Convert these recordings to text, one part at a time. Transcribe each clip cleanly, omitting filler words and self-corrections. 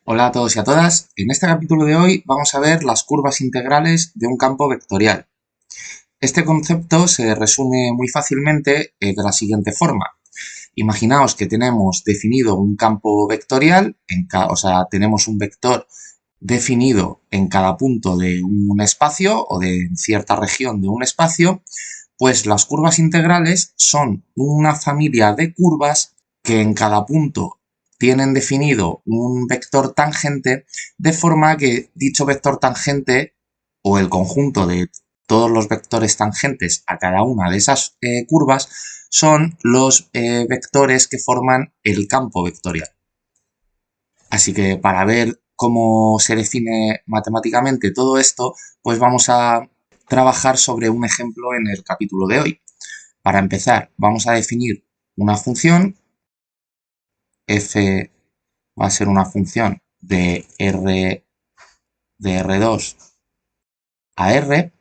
Hola a todos y a todas. En este capítulo de hoy vamos a ver las curvas integrales de un campo vectorial. Este concepto se resume muy fácilmente de la siguiente forma. Imaginaos que tenemos definido un campo vectorial, o sea, tenemos un vector definido en cada punto de un espacio o de cierta región de un espacio, pues las curvas integrales son una familia de curvas que en cada punto tienen definido un vector tangente, de forma que dicho vector tangente o el conjunto de todos los vectores tangentes a cada una de esas curvas son los vectores que forman el campo vectorial. Así que para ver cómo se define matemáticamente todo esto, pues vamos a trabajar sobre un ejemplo en el capítulo de hoy. Para empezar, vamos a definir una función. F va a ser una función de R2 a R,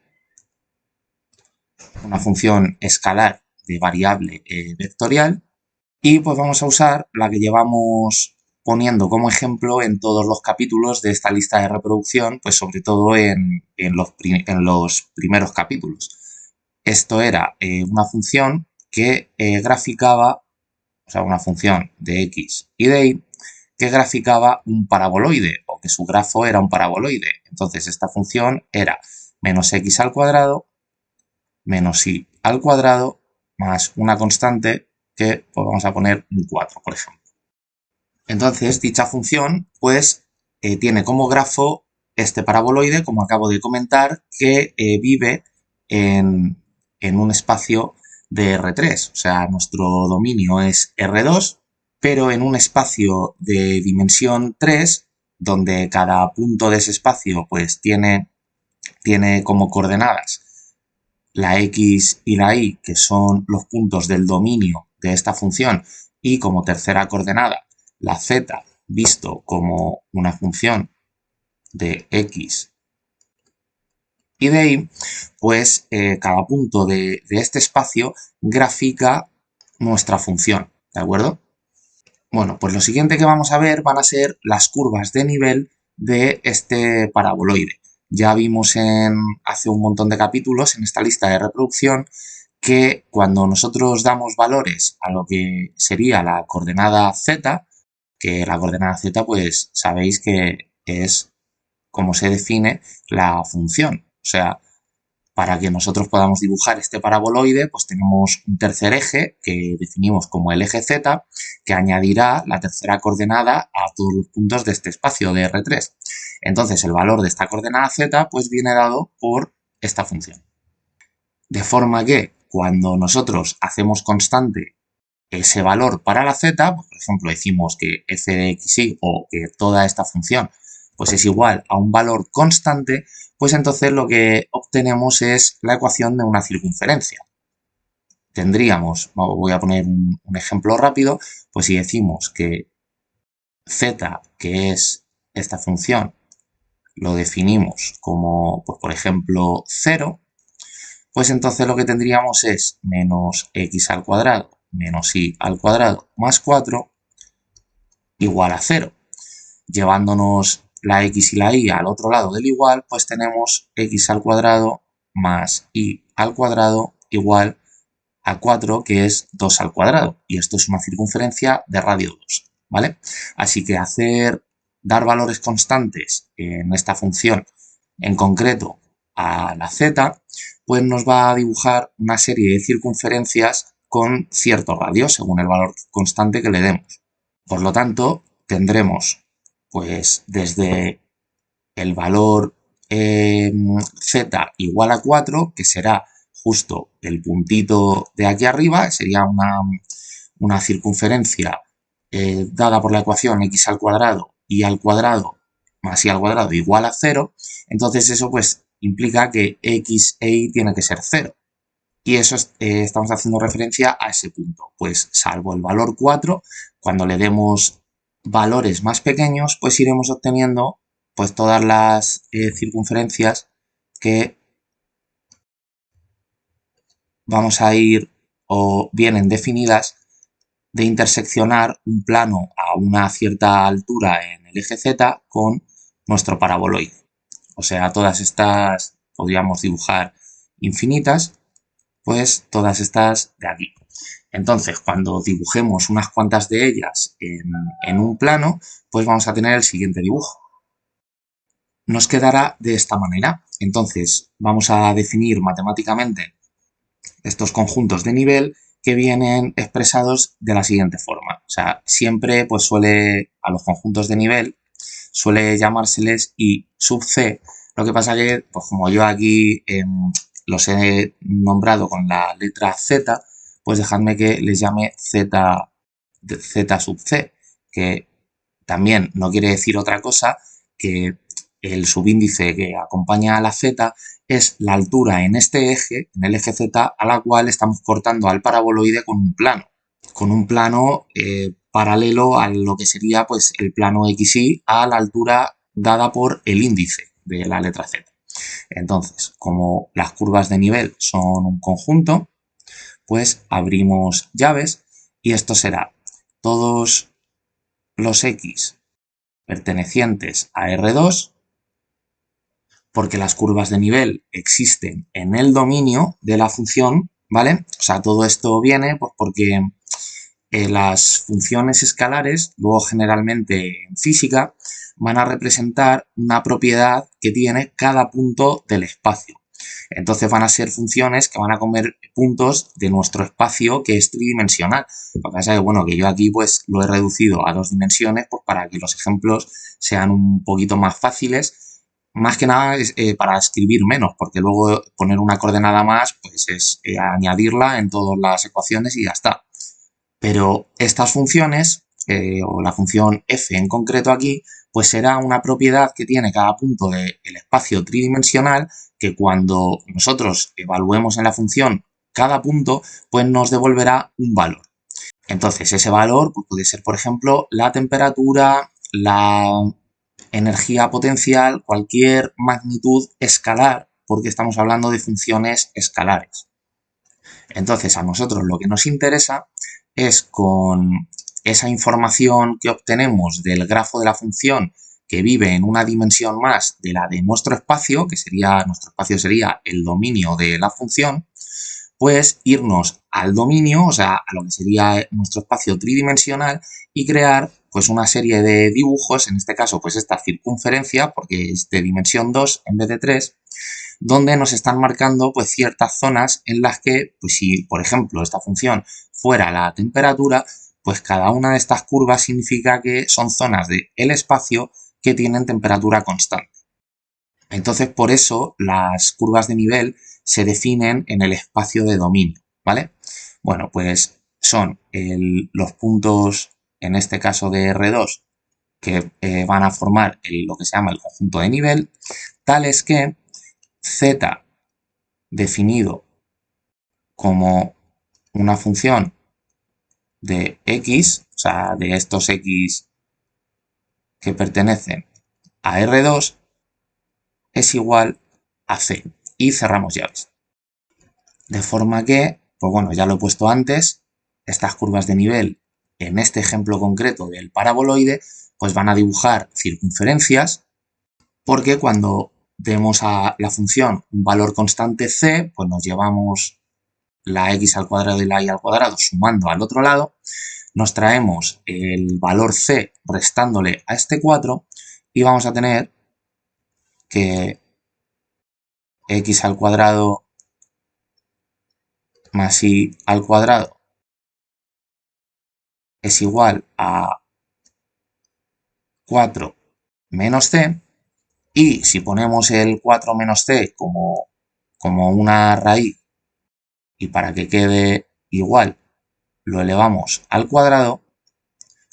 una función escalar de variable vectorial, y pues vamos a usar la que llevamos poniendo como ejemplo en todos los capítulos de esta lista de reproducción, pues sobre todo en los primeros capítulos. Esto era una función que graficaba, o sea, una función de x y de y, que graficaba un paraboloide, o que su grafo era un paraboloide. Entonces esta función era menos x al cuadrado menos y al cuadrado más una constante que pues vamos a poner un 4, por ejemplo. Entonces dicha función pues tiene como grafo este paraboloide, como acabo de comentar, que vive en un espacio de R3, o sea, nuestro dominio es R2, pero en un espacio de dimensión 3, donde cada punto de ese espacio pues tiene como coordenadas la x y la y, que son los puntos del dominio de esta función, y como tercera coordenada la z, visto como una función de x y de y, pues cada punto de este espacio grafica nuestra función, ¿de acuerdo? Bueno, pues lo siguiente que vamos a ver van a ser las curvas de nivel de este paraboloide. Ya vimos hace un montón de capítulos en esta lista de reproducción que cuando nosotros damos valores a lo que sería la coordenada z, que la coordenada z pues sabéis que es como se define la función. O sea, para que nosotros podamos dibujar este paraboloide, pues tenemos un tercer eje que definimos como el eje z, que añadirá la tercera coordenada a todos los puntos de este espacio de R3. Entonces el valor de esta coordenada z pues viene dado por esta función. De forma que cuando nosotros hacemos constante ese valor para la z, pues por ejemplo decimos que f de xy o que toda esta función pues es igual a un valor constante, pues entonces lo que obtenemos es la ecuación de una circunferencia. Tendríamos, voy a poner un ejemplo rápido, pues si decimos que z, que es esta función, lo definimos como, pues por ejemplo, 0, pues entonces lo que tendríamos es menos x al cuadrado menos y al cuadrado más 4 igual a 0. Llevándonos la x y la y al otro lado del igual, pues tenemos x al cuadrado más y al cuadrado igual a 4, que es 2 al cuadrado. Y esto es una circunferencia de radio 2, ¿vale? Así que dar valores constantes en esta función, en concreto a la z, pues nos va a dibujar una serie de circunferencias con cierto radio, según el valor constante que le demos. Por lo tanto, tendremos pues desde el valor z igual a 4, que será justo el puntito de aquí arriba, sería una circunferencia dada por la ecuación x al cuadrado y al cuadrado más y al cuadrado igual a 0, entonces eso pues implica que x e y tiene que ser 0. Y eso estamos haciendo referencia a ese punto. Pues salvo el valor 4, cuando le demos valores más pequeños, pues iremos obteniendo pues todas las circunferencias que vamos a ir o vienen definidas de interseccionar un plano a una cierta altura en el eje Z con nuestro paraboloide. O sea, todas estas podríamos dibujar infinitas, pues todas estas de aquí. Entonces, cuando dibujemos unas cuantas de ellas en un plano, pues vamos a tener el siguiente dibujo. Nos quedará de esta manera. Entonces, vamos a definir matemáticamente estos conjuntos de nivel que vienen expresados de la siguiente forma. O sea, siempre pues a los conjuntos de nivel suele llamárseles I sub C. Lo que pasa que, pues como yo aquí los he nombrado con la letra Z, pues dejadme que les llame Z sub C, que también no quiere decir otra cosa que el subíndice que acompaña a la Z es la altura en este eje, en el eje Z, a la cual estamos cortando al paraboloide con un plano paralelo a lo que sería pues el plano XY a la altura dada por el índice de la letra Z. Entonces, como las curvas de nivel son un conjunto, pues abrimos llaves y esto será todos los X pertenecientes a R2, porque las curvas de nivel existen en el dominio de la función, ¿vale? O sea, todo esto viene pues porque las funciones escalares, luego generalmente en física, van a representar una propiedad que tiene cada punto del espacio. Entonces van a ser funciones que van a comer puntos de nuestro espacio que es tridimensional. Lo que pasa es que, bueno, que yo aquí pues lo he reducido a 2 dimensiones pues para que los ejemplos sean un poquito más fáciles. Más que nada es para escribir menos, porque luego poner una coordenada más pues es añadirla en todas las ecuaciones y ya está. Pero estas funciones, o la función f en concreto aquí, pues será una propiedad que tiene cada punto del espacio tridimensional que cuando nosotros evaluemos en la función cada punto, pues nos devolverá un valor. Entonces, ese valor pues, puede ser, por ejemplo, la temperatura, la energía potencial, cualquier magnitud escalar, porque estamos hablando de funciones escalares. Entonces, a nosotros lo que nos interesa es con esa información que obtenemos del grafo de la función que vive en una dimensión más de la de nuestro espacio, que sería, nuestro espacio sería el dominio de la función, pues irnos al dominio, o sea, a lo que sería nuestro espacio tridimensional y crear pues una serie de dibujos, en este caso pues esta circunferencia, porque es de dimensión 2 en vez de 3, donde nos están marcando pues ciertas zonas en las que, pues si por ejemplo esta función fuera la temperatura, pues cada una de estas curvas significa que son zonas del espacio que tienen temperatura constante. Entonces por eso las curvas de nivel se definen en el espacio de dominio, ¿vale? Bueno, pues son los puntos, en este caso de R2, que van a formar lo que se llama el conjunto de nivel, tales que Z definido como una función de X, o sea, de estos X que pertenecen a R2, es igual a C. Y cerramos llaves. De forma que, pues bueno, ya lo he puesto antes, estas curvas de nivel, en este ejemplo concreto del paraboloide, pues van a dibujar circunferencias, porque cuando demos a la función un valor constante C, pues nos llevamos la x al cuadrado y la y al cuadrado sumando al otro lado, nos traemos el valor C restándole a este 4 y vamos a tener que x al cuadrado más y al cuadrado es igual a 4 menos c, y si ponemos el 4 menos c como una raíz y para que quede igual lo elevamos al cuadrado,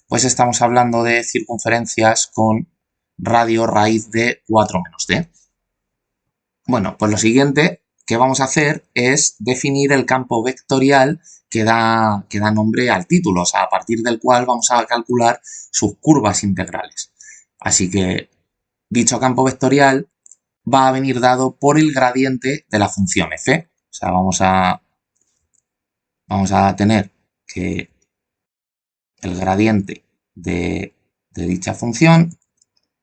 pues estamos hablando de circunferencias con radio raíz de 4 menos c. Bueno, pues lo siguiente que vamos a hacer es definir el campo vectorial que da nombre al título, o sea, a partir del cual vamos a calcular sus curvas integrales. Así que dicho campo vectorial va a venir dado por el gradiente de la función f. O sea, vamos a tener que el gradiente de dicha función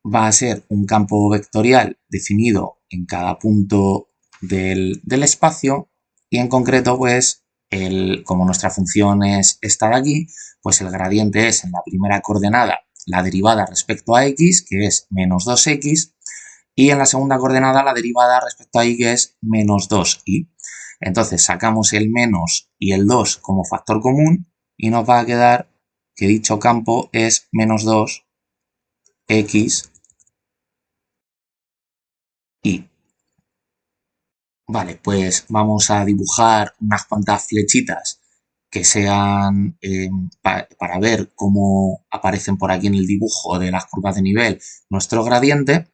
va a ser un campo vectorial definido en cada punto del espacio y en concreto pues como nuestra función es esta de aquí, pues el gradiente es en la primera coordenada la derivada respecto a x, que es menos 2x, y en la segunda coordenada la derivada respecto a y, que es menos 2y. Entonces sacamos el menos y el 2 como factor común y nos va a quedar que dicho campo es menos 2x y. Vale, pues vamos a dibujar unas cuantas flechitas que sean para ver cómo aparecen por aquí en el dibujo de las curvas de nivel nuestro gradiente.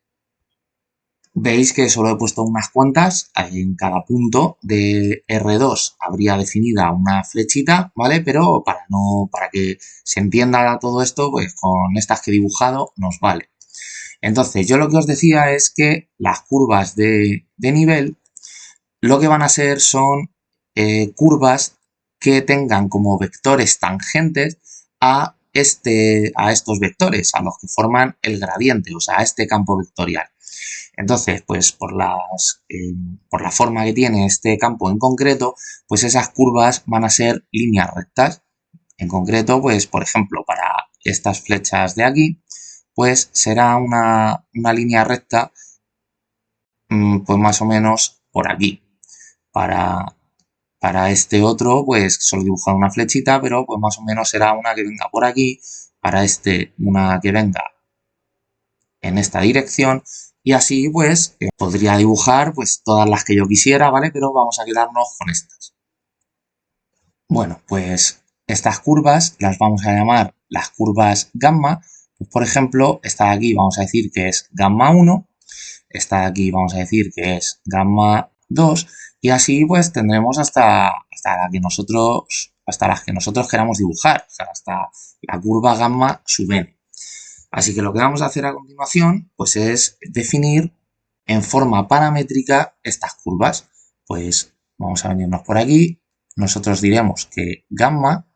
Veis que solo he puesto unas cuantas, en cada punto de R2 habría definida una flechita, ¿vale? Pero para que se entienda todo esto, pues con estas que he dibujado nos vale. Entonces, yo lo que os decía es que las curvas de nivel lo que van a ser son curvas que tengan como vectores tangentes a estos vectores, a los que forman el gradiente, o sea, a este campo vectorial. Entonces, pues por la forma que tiene este campo en concreto, pues esas curvas van a ser líneas rectas. En concreto, pues por ejemplo, para estas flechas de aquí, pues será una línea recta, pues más o menos por aquí. Para este otro, pues solo he dibujado una flechita, pero pues más o menos será una que venga por aquí, para este una que venga en esta dirección, y así pues podría dibujar pues todas las que yo quisiera, ¿vale? Pero vamos a quedarnos con estas. Bueno, pues estas curvas las vamos a llamar las curvas gamma. Pues, por ejemplo, esta de aquí vamos a decir que es gamma 1, esta de aquí vamos a decir que es gamma 2, y así pues tendremos hasta las que nosotros queramos dibujar, o sea, hasta la curva gamma sub n. Así que lo que vamos a hacer a continuación pues es definir en forma paramétrica estas curvas. Pues vamos a venirnos por aquí. Nosotros diremos que gamma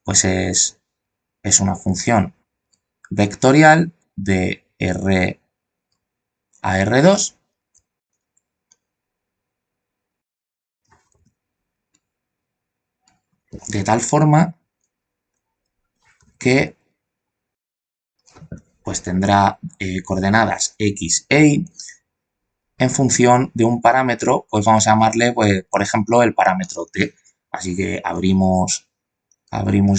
pues es una función vectorial de R a R2 de tal forma que pues tendrá coordenadas x e y en función de un parámetro, pues vamos a llamarle, pues, por ejemplo, el parámetro t. Así que abrimos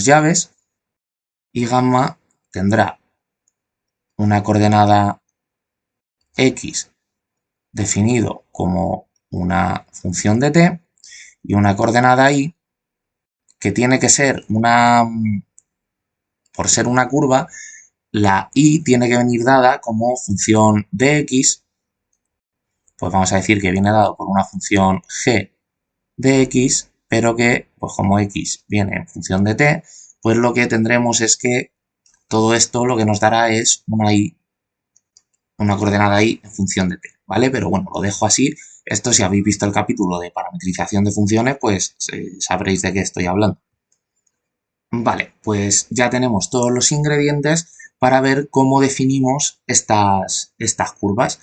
llaves y gamma tendrá una coordenada x definido como una función de t y una coordenada y que tiene que ser por ser una curva, la y tiene que venir dada como función de x, pues vamos a decir que viene dado por una función g de x, pero que, pues como x viene en función de t, pues lo que tendremos es que todo esto lo que nos dará es una coordenada y en función de t, ¿vale? Pero bueno, lo dejo así. Esto, si habéis visto el capítulo de parametrización de funciones, pues sabréis de qué estoy hablando. Vale, pues ya tenemos todos los ingredientes para ver cómo definimos estas curvas.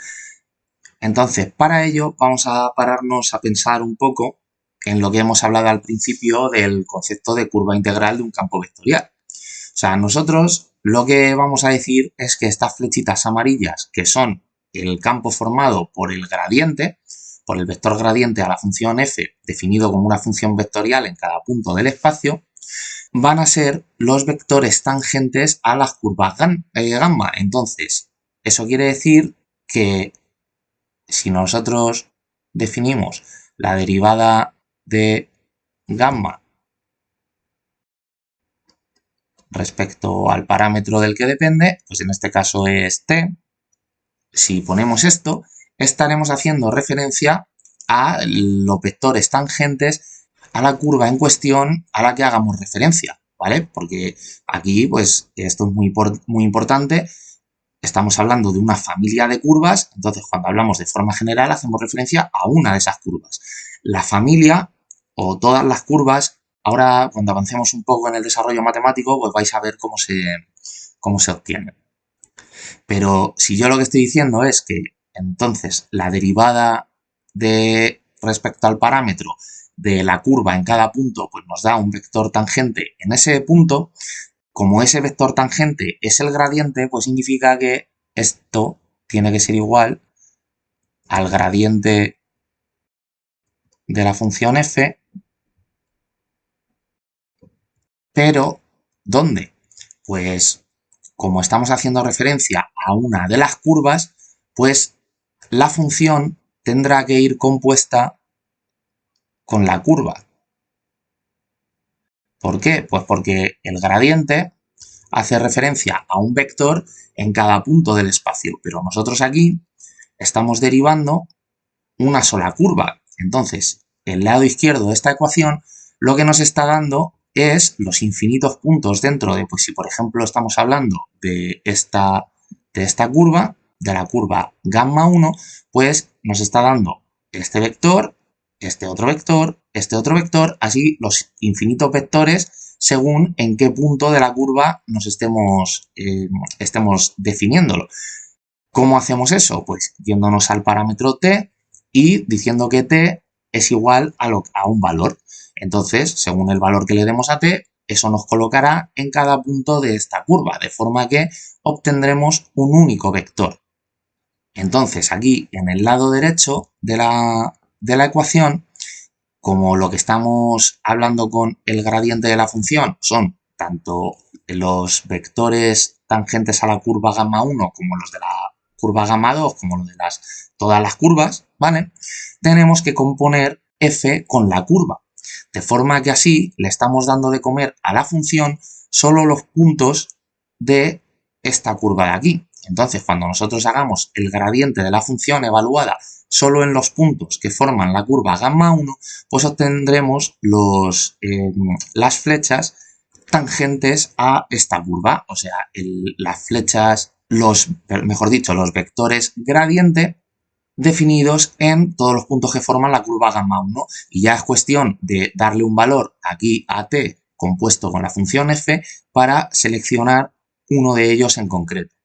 Entonces, para ello vamos a pararnos a pensar un poco en lo que hemos hablado al principio del concepto de curva integral de un campo vectorial. O sea, nosotros lo que vamos a decir es que estas flechitas amarillas, que son el campo formado por el gradiente, por el vector gradiente a la función f, definido como una función vectorial en cada punto del espacio, van a ser los vectores tangentes a las curvas gamma. Entonces, eso quiere decir que si nosotros definimos la derivada de gamma respecto al parámetro del que depende, pues en este caso es t, si ponemos esto, estaremos haciendo referencia a los vectores tangentes a la curva en cuestión a la que hagamos referencia, ¿vale? Porque aquí, pues, esto es muy importante. Estamos hablando de una familia de curvas, entonces cuando hablamos de forma general hacemos referencia a una de esas curvas. La familia o todas las curvas ahora cuando avancemos un poco en el desarrollo matemático, pues vais a ver cómo se obtiene. Pero si yo lo que estoy diciendo es que entonces la derivada de respecto al parámetro de la curva en cada punto pues nos da un vector tangente en ese punto, como ese vector tangente es el gradiente, pues significa que esto tiene que ser igual al gradiente de la función f, pero ¿dónde? Pues como estamos haciendo referencia a una de las curvas, pues la función tendrá que ir compuesta con la curva. ¿Por qué? Pues porque el gradiente hace referencia a un vector en cada punto del espacio, pero nosotros aquí estamos derivando una sola curva. Entonces, el lado izquierdo de esta ecuación lo que nos está dando es los infinitos puntos dentro de, pues si por ejemplo estamos hablando de esta curva, de la curva gamma 1, pues nos está dando este vector, este otro vector, así los infinitos vectores según en qué punto de la curva nos estemos definiéndolo. ¿Cómo hacemos eso? Pues yéndonos al parámetro t y diciendo que t es igual a un valor. Entonces, según el valor que le demos a t, eso nos colocará en cada punto de esta curva, de forma que obtendremos un único vector. Entonces, aquí en el lado derecho de la ecuación, como lo que estamos hablando con el gradiente de la función son tanto los vectores tangentes a la curva gamma 1 como los de la curva gamma 2, como los de todas las curvas, ¿vale? Tenemos que componer f con la curva, de forma que así le estamos dando de comer a la función solo los puntos de esta curva de aquí. Entonces, cuando nosotros hagamos el gradiente de la función evaluada solo en los puntos que forman la curva gamma 1, pues obtendremos las flechas tangentes a esta curva, o sea, las flechas, mejor dicho, los vectores gradiente definidos en todos los puntos que forman la curva gamma 1, y ya es cuestión de darle un valor aquí a t compuesto con la función f para seleccionar uno de ellos en concreto.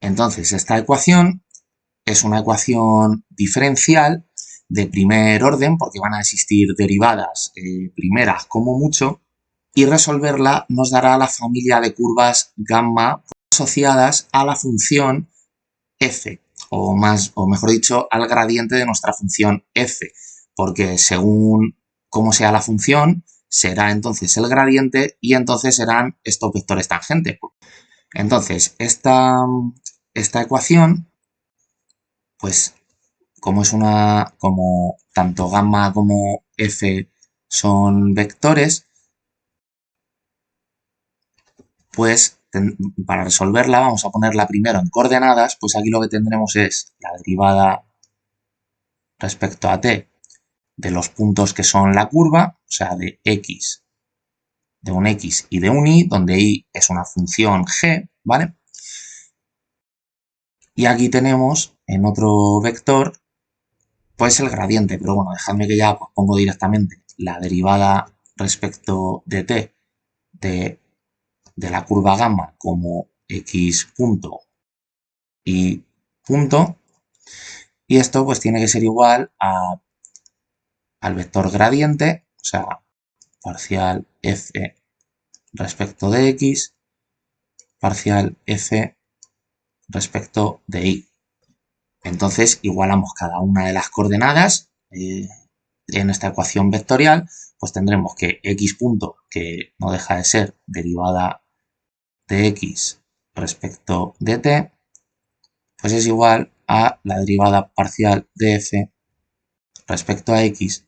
Entonces, esta ecuación es una ecuación diferencial de primer orden, porque van a existir derivadas primeras como mucho, y resolverla nos dará la familia de curvas gamma asociadas a la función f, o mejor dicho, al gradiente de nuestra función f, porque según cómo sea la función, será entonces el gradiente y entonces serán estos vectores tangentes. Entonces, esta ecuación, pues como tanto gamma como f son vectores, pues para resolverla vamos a ponerla primero en coordenadas, pues aquí lo que tendremos es la derivada respecto a t de los puntos que son la curva, o sea, de un x y de un y, donde y es una función g, ¿vale? Y aquí tenemos en otro vector pues el gradiente, pero bueno, dejadme que ya pues, pongo directamente la derivada respecto de t de la curva gamma como x punto y punto, y esto pues tiene que ser igual al vector gradiente, o sea, parcial f respecto de x, parcial f respecto de y. Entonces igualamos cada una de las coordenadas en esta ecuación vectorial, pues tendremos que x punto, que no deja de ser derivada de x respecto de t, pues es igual a la derivada parcial de f respecto a x,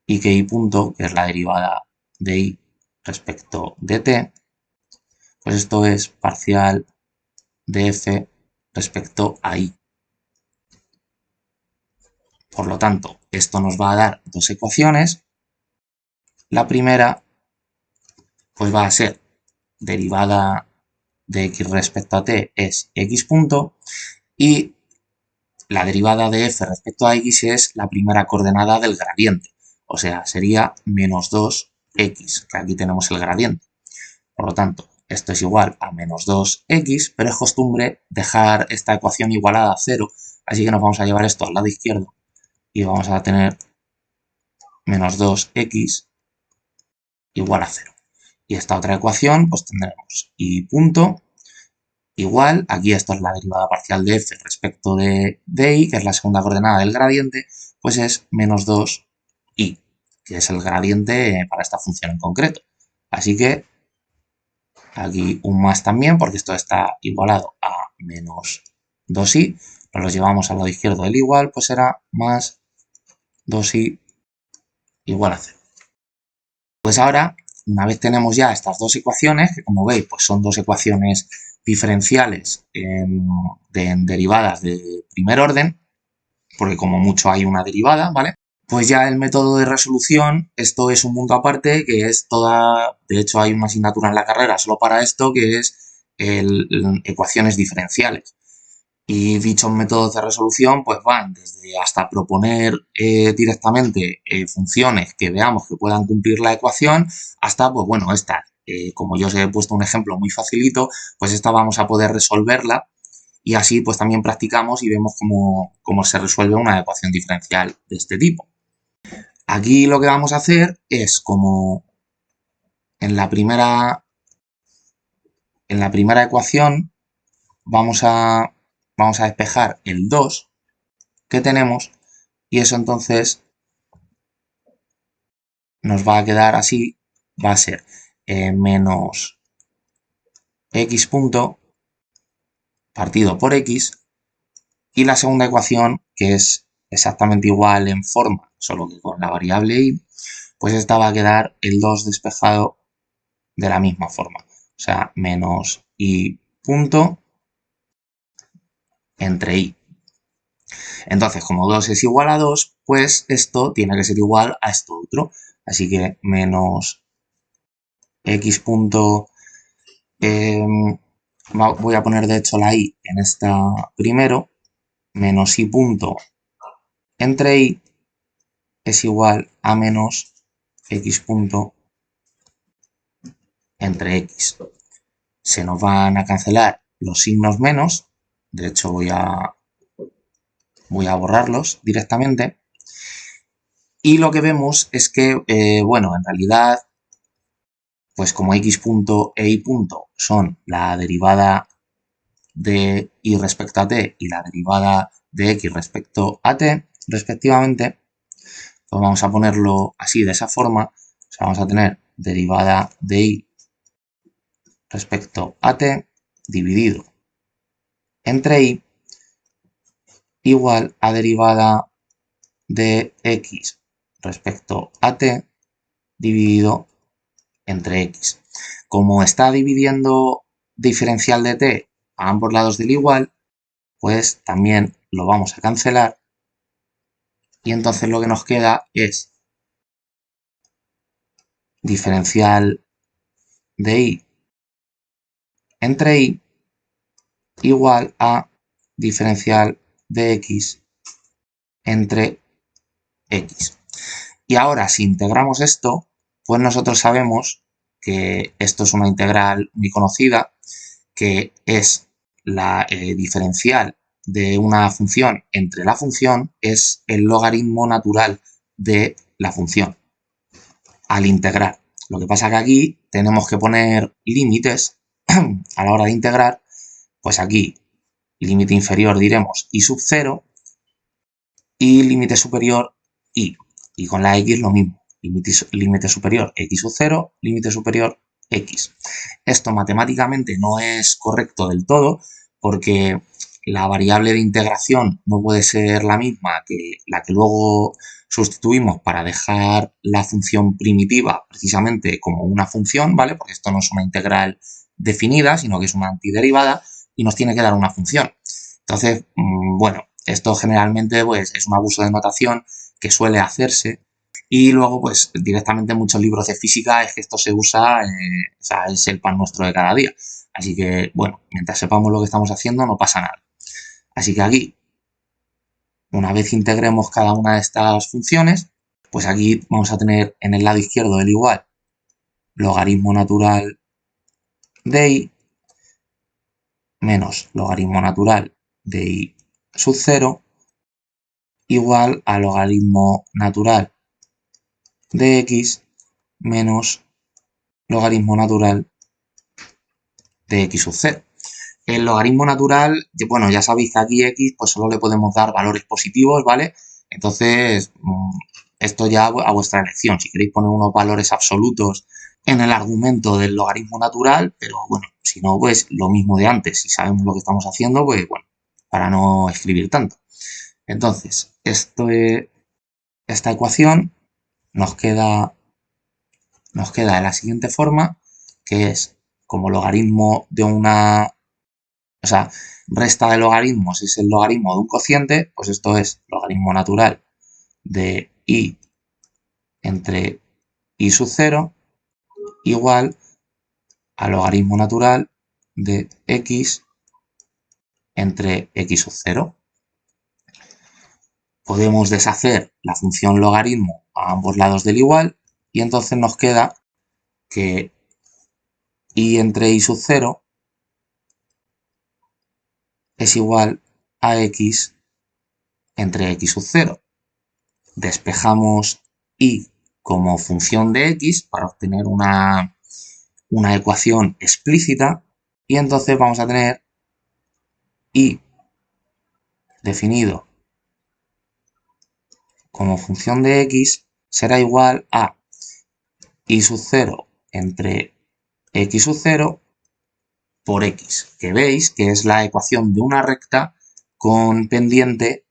y que y punto, que es la derivada de y respecto de t, pues esto es parcial de f respecto a y. Por lo tanto, esto nos va a dar dos ecuaciones. La primera pues va a ser derivada de x respecto a t es x punto, y la derivada de f respecto a x es la primera coordenada del gradiente. O sea, sería menos 2x, que aquí tenemos el gradiente. Por lo tanto, esto es igual a menos 2x, pero es costumbre dejar esta ecuación igualada a 0, así que nos vamos a llevar esto al lado izquierdo y vamos a tener menos 2x igual a 0. Y esta otra ecuación, pues tendremos y punto igual, aquí esto es la derivada parcial de f respecto de y, que es la segunda coordenada del gradiente, pues es menos 2y, que es el gradiente para esta función en concreto. Así que aquí un más también, porque esto está igualado a menos 2i, nos lo llevamos al lado izquierdo del igual, pues será más 2i igual a 0. Pues ahora, una vez tenemos ya estas dos ecuaciones, que como veis, pues son dos ecuaciones diferenciales en derivadas de primer orden, porque como mucho hay una derivada, ¿vale? Pues ya el método de resolución, esto es un mundo aparte, que es toda, de hecho hay una asignatura en la carrera solo para esto, que es ecuaciones diferenciales. Y dichos métodos de resolución pues van desde hasta proponer directamente funciones que veamos que puedan cumplir la ecuación hasta, pues bueno, esta, como yo os he puesto un ejemplo muy facilito, pues esta vamos a poder resolverla y así pues también practicamos y vemos cómo se resuelve una ecuación diferencial de este tipo. Aquí lo que vamos a hacer es como en la primera ecuación vamos a despejar el 2 que tenemos y eso entonces nos va a quedar así, va a ser menos x punto partido por x y la segunda ecuación, que es exactamente igual en forma, solo que con la variable y, pues esta va a quedar el 2 despejado de la misma forma, o sea, menos y punto entre y. Entonces, como 2 es igual a 2, pues esto tiene que ser igual a esto otro. Así que menos x punto, voy a poner de hecho la y en esta primero, menos y punto entre y es igual a menos x punto entre x. Se nos van a cancelar los signos menos, de hecho voy a borrarlos directamente. Y lo que vemos es que, bueno, en realidad, pues como x punto e y punto son la derivada de y respecto a t y la derivada de x respecto a t, respectivamente, pues vamos a ponerlo así, de esa forma. O sea, vamos a tener derivada de y respecto a t dividido entre y igual a derivada de x respecto a t dividido entre x. Como está dividiendo diferencial de t a ambos lados del igual, pues también lo vamos a cancelar y entonces lo que nos queda es diferencial de y entre y igual a diferencial de x entre x. Y ahora, si integramos esto, pues nosotros sabemos que esto es una integral muy conocida, que es la diferencial de una función entre la función, es el logaritmo natural de la función al integrar. Lo que pasa que aquí tenemos que poner límites a la hora de integrar, pues aquí límite inferior diremos y sub 0 y límite superior y. Y con la x lo mismo, límite superior x sub 0, límite superior x. Esto matemáticamente no es correcto del todo porque la variable de integración no puede ser la misma que la que luego sustituimos para dejar la función primitiva precisamente como una función, ¿vale? Porque esto no es una integral definida, sino que es una antiderivada y nos tiene que dar una función. Entonces, bueno, esto generalmente pues, es un abuso de notación que suele hacerse y luego pues directamente en muchos libros de física es que esto se usa, o sea, es el pan nuestro de cada día. Así que, bueno, mientras sepamos lo que estamos haciendo no pasa nada. Así que aquí, una vez integremos cada una de estas funciones, Pues aquí vamos a tener en el lado izquierdo del igual logaritmo natural de y menos logaritmo natural de y sub 0 igual a logaritmo natural de x menos logaritmo natural de x sub 0. El logaritmo natural, bueno, ya sabéis que aquí x pues solo le podemos dar valores positivos, ¿vale? Entonces, esto ya a vuestra elección. Si queréis poner unos valores absolutos en el argumento del logaritmo natural, pero bueno, si no, pues lo mismo de antes. Si sabemos lo que estamos haciendo, pues bueno, para no escribir tanto. Entonces, esta ecuación nos queda de la siguiente forma, que es como logaritmo de una, o sea, resta de logaritmos es el logaritmo de un cociente, pues esto es logaritmo natural de y entre y sub 0 igual a logaritmo natural de x entre x sub 0. Podemos deshacer la función logaritmo a ambos lados del igual y entonces nos queda que y entre y sub 0 es igual a x entre x sub 0. Despejamos y como función de x para obtener una ecuación explícita y entonces vamos a tener y definido como función de x será igual a y sub 0 entre x sub 0 por x, que veis que es la ecuación de una recta con pendiente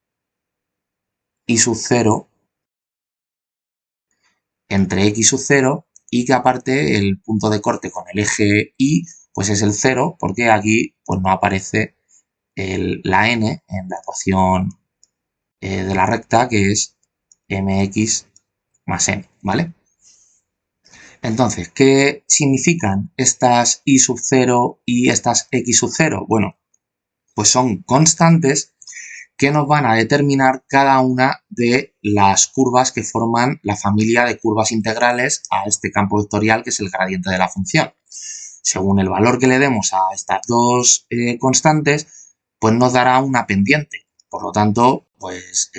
y sub 0 entre x sub 0 y que aparte el punto de corte con el eje y pues es el 0 porque aquí pues no aparece la n en la ecuación de la recta que es mx más n, ¿vale? Entonces, ¿qué significan estas y sub 0 y estas x sub 0? Bueno, pues son constantes que nos van a determinar cada una de las curvas que forman la familia de curvas integrales a este campo vectorial que es el gradiente de la función. Según el valor que le demos a estas dos constantes, pues nos dará una pendiente. Por lo tanto, pues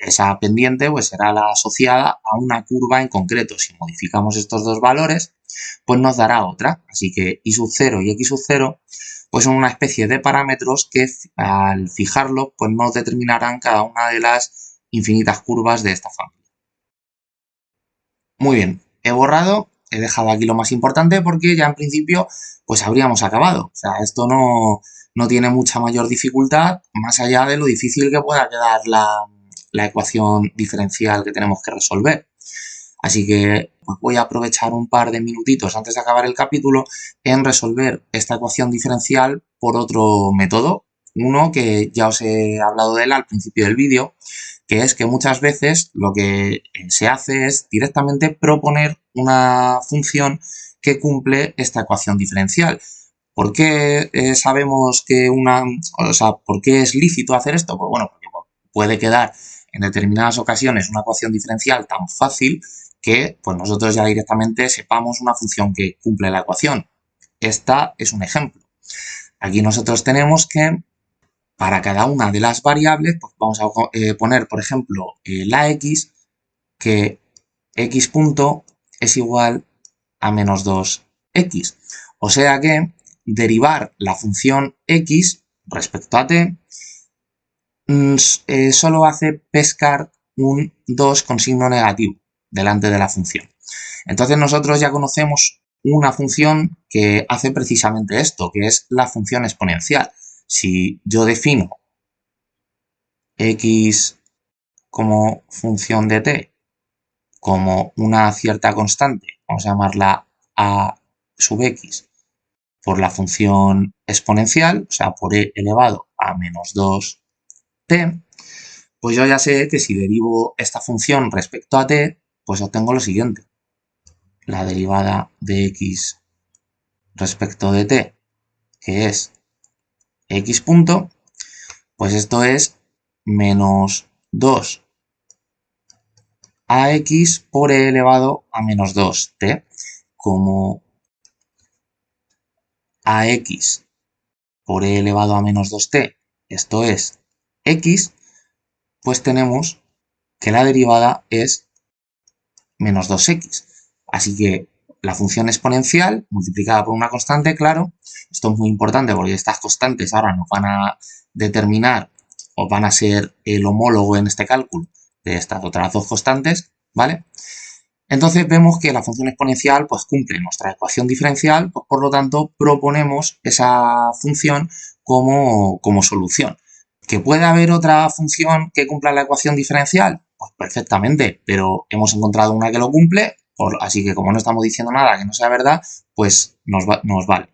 esa pendiente pues, será la asociada a una curva en concreto. Si modificamos estos dos valores, pues nos dará otra. Así que y sub 0 y x sub 0 pues son una especie de parámetros que al fijarlos pues nos determinarán cada una de las infinitas curvas de esta familia. Muy bien, he dejado aquí lo más importante porque ya en principio pues habríamos acabado. O sea, esto no tiene mucha mayor dificultad más allá de lo difícil que pueda quedar la ecuación diferencial que tenemos que resolver. Así que pues voy a aprovechar un par de minutitos antes de acabar el capítulo en resolver esta ecuación diferencial por otro método. Uno que ya os he hablado de él al principio del vídeo, que es que muchas veces lo que se hace es directamente proponer una función que cumple esta ecuación diferencial. ¿Por qué sabemos que por qué es lícito hacer esto? Pues bueno, porque puede quedar en determinadas ocasiones una ecuación diferencial tan fácil que pues nosotros ya directamente sepamos una función que cumple la ecuación. Esta es un ejemplo. Aquí nosotros tenemos que para cada una de las variables pues vamos a poner, por ejemplo, la x, que x punto es igual a menos 2x. O sea que derivar la función x respecto a t solo hace pescar un 2 con signo negativo delante de la función. Entonces nosotros ya conocemos una función que hace precisamente esto, que es la función exponencial. Si yo defino x como función de t como una cierta constante, vamos a llamarla a sub x, por la función exponencial, o sea, por e elevado a menos 2t, pues yo ya sé que si derivo esta función respecto a t, pues obtengo lo siguiente. La derivada de x respecto de t, que es x punto, pues esto es menos 2 ax por e elevado a menos 2t, como ax por e elevado a menos 2t, esto es x, pues tenemos que la derivada es menos 2x. Así que la función exponencial multiplicada por una constante, claro, esto es muy importante porque estas constantes ahora nos van a determinar o van a ser el homólogo en este cálculo de estas otras dos constantes, ¿vale? Entonces vemos que la función exponencial pues cumple nuestra ecuación diferencial, pues por lo tanto proponemos esa función como solución. ¿Que puede haber otra función que cumpla la ecuación diferencial? Pues perfectamente, pero hemos encontrado una que lo cumple, así que como no estamos diciendo nada que no sea verdad, pues nos vale.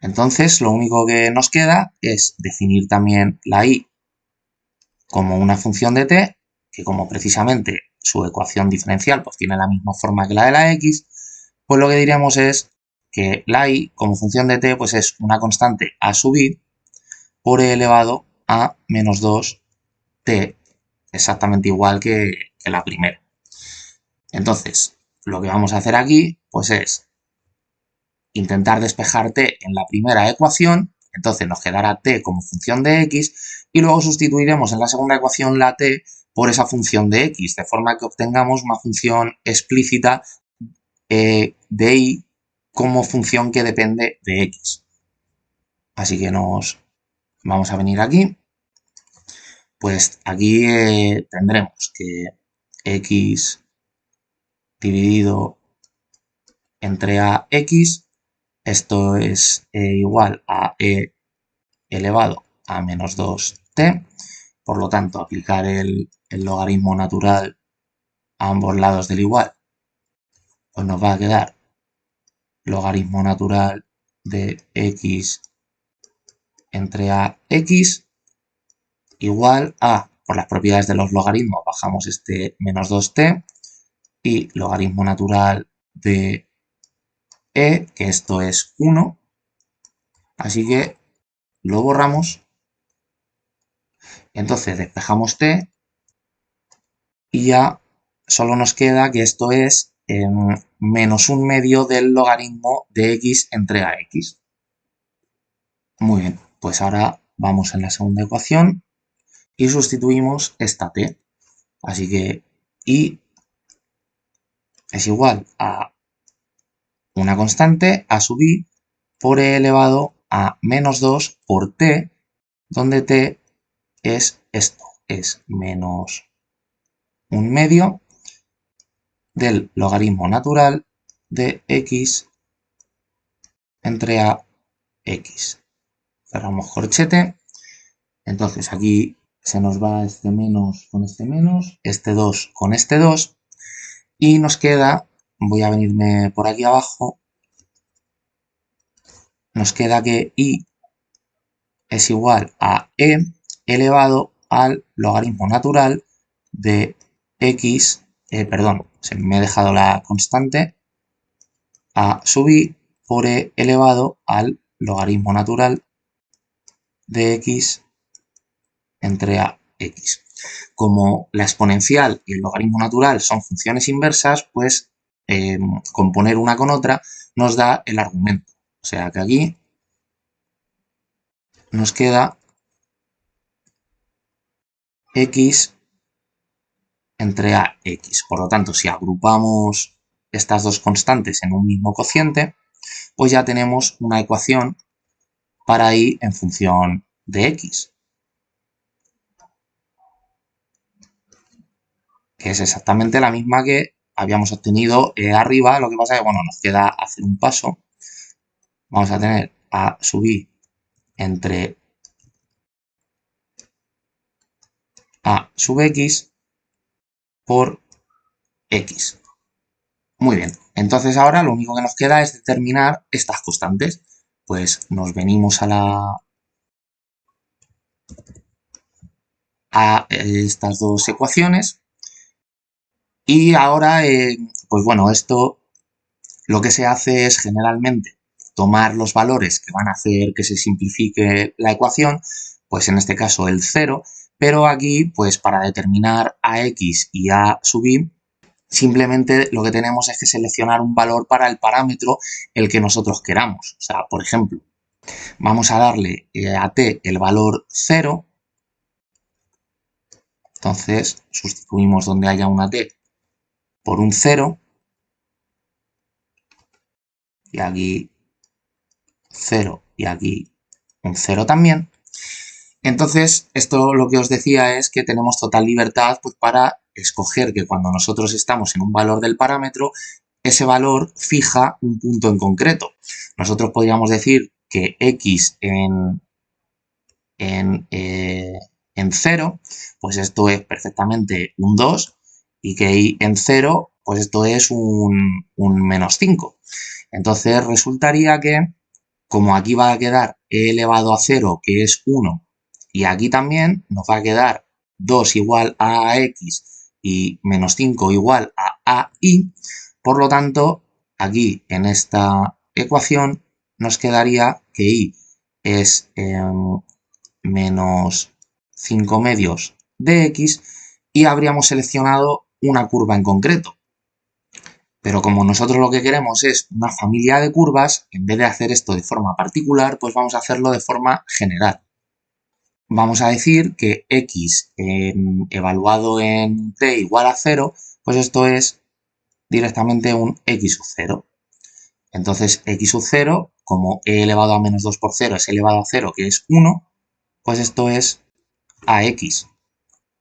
Entonces lo único que nos queda es definir también la y como una función de t, que como precisamente su ecuación diferencial pues tiene la misma forma que la de la x, pues lo que diremos es que la y como función de t pues es una constante a sub i por e elevado a menos 2t, exactamente igual que la primera. Entonces, lo que vamos a hacer aquí pues es intentar despejar t en la primera ecuación, entonces nos quedará t como función de x y luego sustituiremos en la segunda ecuación la t por esa función de x, de forma que obtengamos una función explícita de y como función que depende de x. Así que nos vamos a venir aquí, pues aquí tendremos que x dividido entre ax, esto es igual a e elevado a menos 2t, por lo tanto aplicar el logaritmo natural a ambos lados del igual, pues nos va a quedar logaritmo natural de x entre ax igual a, por las propiedades de los logaritmos, bajamos este menos 2t, y logaritmo natural de e, que esto es 1, así que lo borramos, entonces despejamos t, y ya solo nos queda que esto es menos un medio del logaritmo de x entre ax. Muy bien, pues ahora vamos en la segunda ecuación y sustituimos esta t. Así que y es igual a una constante a sub i por e elevado a menos 2 por t, donde t es esto, es menos un medio del logaritmo natural de x entre ax. Cerramos corchete, entonces aquí se nos va este menos con este 2 con este 2, y nos queda, voy a venirme por aquí abajo, nos queda que y es igual a e elevado al logaritmo natural de x, perdón, se me he dejado la constante, a sub i por e elevado al logaritmo natural de x entre ax. Como la exponencial y el logaritmo natural son funciones inversas, pues componer una con otra nos da el argumento. O sea que aquí nos queda x entre ax. Por lo tanto, si agrupamos estas dos constantes en un mismo cociente, pues ya tenemos una ecuación para y en función de x, que es exactamente la misma que habíamos obtenido arriba. Lo que pasa es que, bueno, nos queda hacer un paso. Vamos a tener a sub i entre a sub x por x. Muy bien, entonces ahora lo único que nos queda es determinar estas constantes. Pues nos venimos a estas dos ecuaciones y ahora, pues bueno, esto lo que se hace es generalmente tomar los valores que van a hacer que se simplifique la ecuación, pues en este caso el 0, pero aquí, pues para determinar a x y a sub i, simplemente lo que tenemos es que seleccionar un valor para el parámetro el que nosotros queramos. O sea, por ejemplo, vamos a darle a t el valor 0. Entonces, sustituimos donde haya una t por un 0. Y aquí 0 y aquí un 0 también. Entonces, esto lo que os decía es que tenemos total libertad pues, para escoger que cuando nosotros estamos en un valor del parámetro, ese valor fija un punto en concreto. Nosotros podríamos decir que x en 0, pues esto es perfectamente un 2, y que y en 0, pues esto es un menos 5. Entonces resultaría que, como aquí va a quedar e elevado a 0, que es 1, y aquí también nos va a quedar 2 igual a x y menos 5 igual a ai, por lo tanto, aquí en esta ecuación nos quedaría que i es menos 5 medios de x y habríamos seleccionado una curva en concreto. Pero como nosotros lo que queremos es una familia de curvas, en vez de hacer esto de forma particular, pues vamos a hacerlo de forma general. Vamos a decir que x evaluado en t igual a 0, pues esto es directamente un x sub 0. Entonces x sub 0, como e elevado a menos 2 por 0 es elevado a 0, que es 1, pues esto es ax.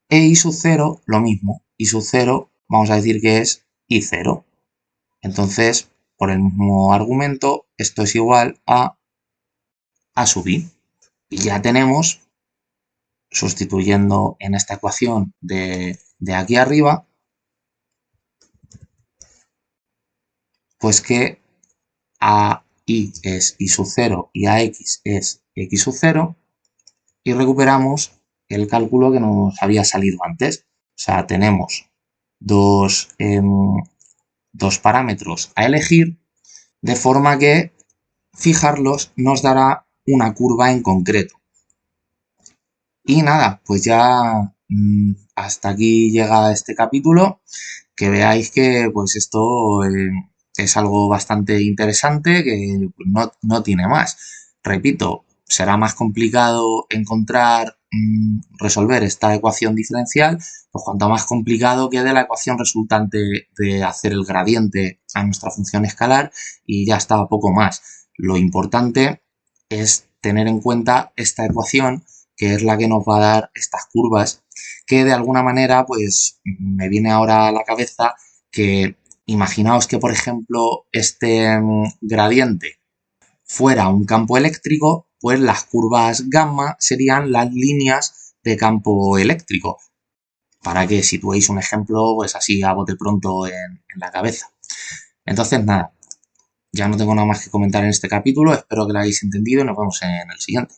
E i sub 0, lo mismo. I sub 0, vamos a decir que es i0. Entonces, por el mismo argumento, esto es igual a sub i. Y ya tenemos, sustituyendo en esta ecuación de aquí arriba, pues que ai es i sub 0 y ax es x sub 0, y recuperamos el cálculo que nos había salido antes. O sea, tenemos dos parámetros a elegir, de forma que fijarlos nos dará una curva en concreto. Y nada, pues ya hasta aquí llega este capítulo. Que veáis que pues esto es algo bastante interesante, que no tiene más. Repito, será más complicado encontrar, resolver esta ecuación diferencial, pues cuanto más complicado quede la ecuación resultante de hacer el gradiente a nuestra función escalar, y ya está, poco más. Lo importante es tener en cuenta esta ecuación, que es la que nos va a dar estas curvas, que de alguna manera pues me viene ahora a la cabeza que imaginaos que, por ejemplo, este gradiente fuera un campo eléctrico, pues las curvas gamma serían las líneas de campo eléctrico, para que situéis un ejemplo pues así a bote pronto en la cabeza. Entonces nada, ya no tengo nada más que comentar en este capítulo, espero que lo hayáis entendido y nos vemos en el siguiente.